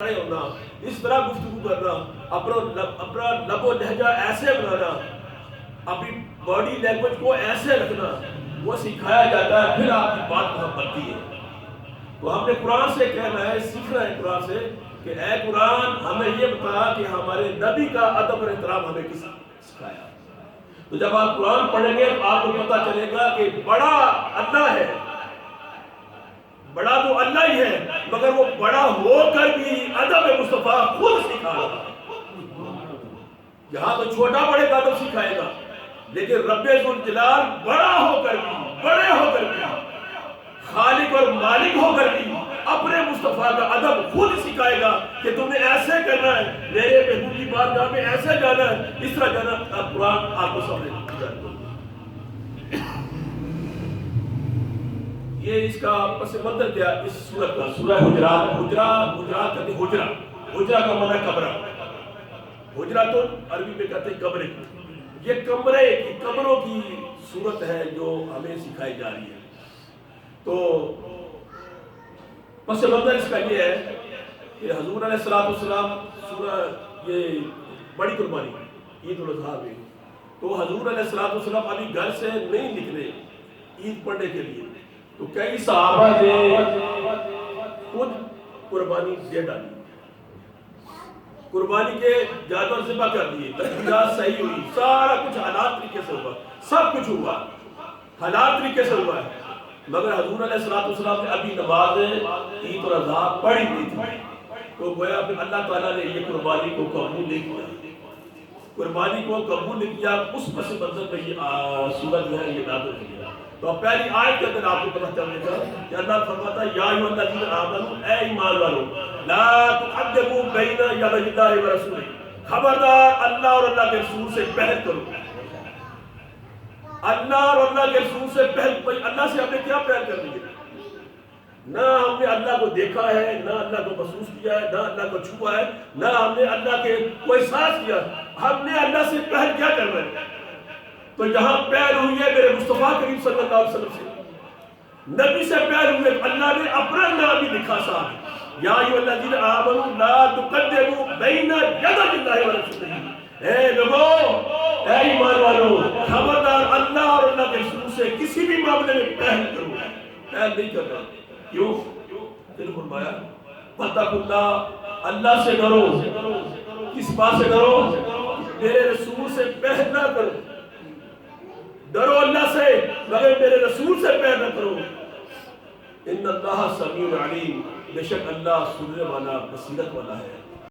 ہونا، اس طرح گفتگو کرنا، اپنا لب و لہجہ ایسے بنانا، اپنی باڈی لینگویج کو ایسے رکھنا، وہ سکھایا جاتا ہے، پھر آپ کی بات وہاں بنتی ہے۔ تو ہم نے قرآن سے کہنا ہے، سیکھنا ہے قرآن سے کہ اے قرآن ہمیں یہ بتا کہ ہمارے نبی کا ادب اور احترام ہمیں کس سکھایا۔ تو جب آپ قرآن پڑھیں گے تو آپ کو پتہ چلے گا کہ بڑا اللہ ہے، بڑا تو اللہ ہی ہے، مگر وہ بڑا ہو کر بھی ادب مصطفیٰ خود سکھا رہا ہے۔ یہاں تو چھوٹا بڑے کا ادب سکھائے گا، لیکن رب ذوالجلال بڑا ہو کر بھی، بڑے ہو کر بھی، خالق اور مالک ہو کر بھی اپنے مصطفیٰ کا ادب خود سکھائے گا کہ تم نے ایسے کرنا ہے، میرے محبوب کی بارگاہ میں ایسے جانا ہے، اس طرح جانا۔ اب قرآن آپ کو سمجھ یہ اس کا پس منظر کیا اس سورت کا، سورہ حجرات۔ حجرات کہتے ہیں حجرہ، حجرہ کا معنی کمرہ، حجرہ تو عربی میں کہتے ہیں کمرے کی۔ یہ کمروں کی صورت ہے جو ہمیں سکھائی جا رہی ہے۔ تو پس منظر اس کا یہ ہے کہ حضور علیہ السلام سورہ یہ بڑی قربانی عید الاضحیٰ میں، تو حضور علیہ السلام ابھی گھر سے نہیں نکلے عید پڑھنے کے لیے، تو کئی صحابہ نے خود قربانی دے ڈالی، قربانی کے جانور ذبح کر دیے، تجہیزات صحیح ہوئی، سارا کچھ حلال طریقے سے ہوا، سب کچھ ہوا حلال طریقے سے ہوا ہے، مگر حضور علیہ السلام نے ابھی نماز عید اور اضحیٰ پڑھی نہیں تھی۔ تو گویا کہ اللہ تعالیٰ نے یہ قربانی کو قبول نہیں کیا، قربانی کو قبول نہیں کیا، اس پس منظر میں یہ سورت جو ہے یہ نازل ہوئی ہے۔ تو پہلی آیت کے اندر آپ کو پتہ چلنے کا کہ اللہ فرماتا ہے یا ایھا الذین آمنوا، اے ایمان والو، لا تقدموا بین یدی اللہ ورسولہ، خبردار اللہ اور اللہ کے رسول سے پہل کرو۔ اللہ اور اللہ کے رسول سے پہل، اللہ سے ہم نے کیا پہل کرنی ہے؟ نہ ہم نے اللہ کو دیکھا ہے، نہ اللہ کو محسوس کیا ہے، نہ اللہ کو چھوا ہے، نہ ہم نے اللہ کے کوئی احساس کیا، ہم نے اللہ سے پہل کیا کرنا ہے؟ تو یہاں پہل ہوئی ہے میرے مصطفیٰ کریم صلی اللہ علیہ وسلم سے، نبی سے پہل ہوئی ہے۔ اللہ نے اپنا نام بھی لکھا صاحب، یا ایھا الذین آمنوا لا تقدموا بین یدی اللہ ورسولہ، اے لوگوں، اے ایمان والو، خبردار اللہ اور اللہ کے رسول سے کسی بھی معاملے میں پہل کرو، پہل نہیں کرنا۔ کیوں؟ پھر فرمایا واتقوا اللہ، اللہ سے ڈرو۔ کس بات سے ڈرو؟ میرے رسول سے پہل نہ کرو، ڈرو اللہ سے مگر میرے رسول سے پہل نہ کرو۔ ان اللہ سمیع علیم، بے شک اللہ سننے والا بصیرت والا ہے۔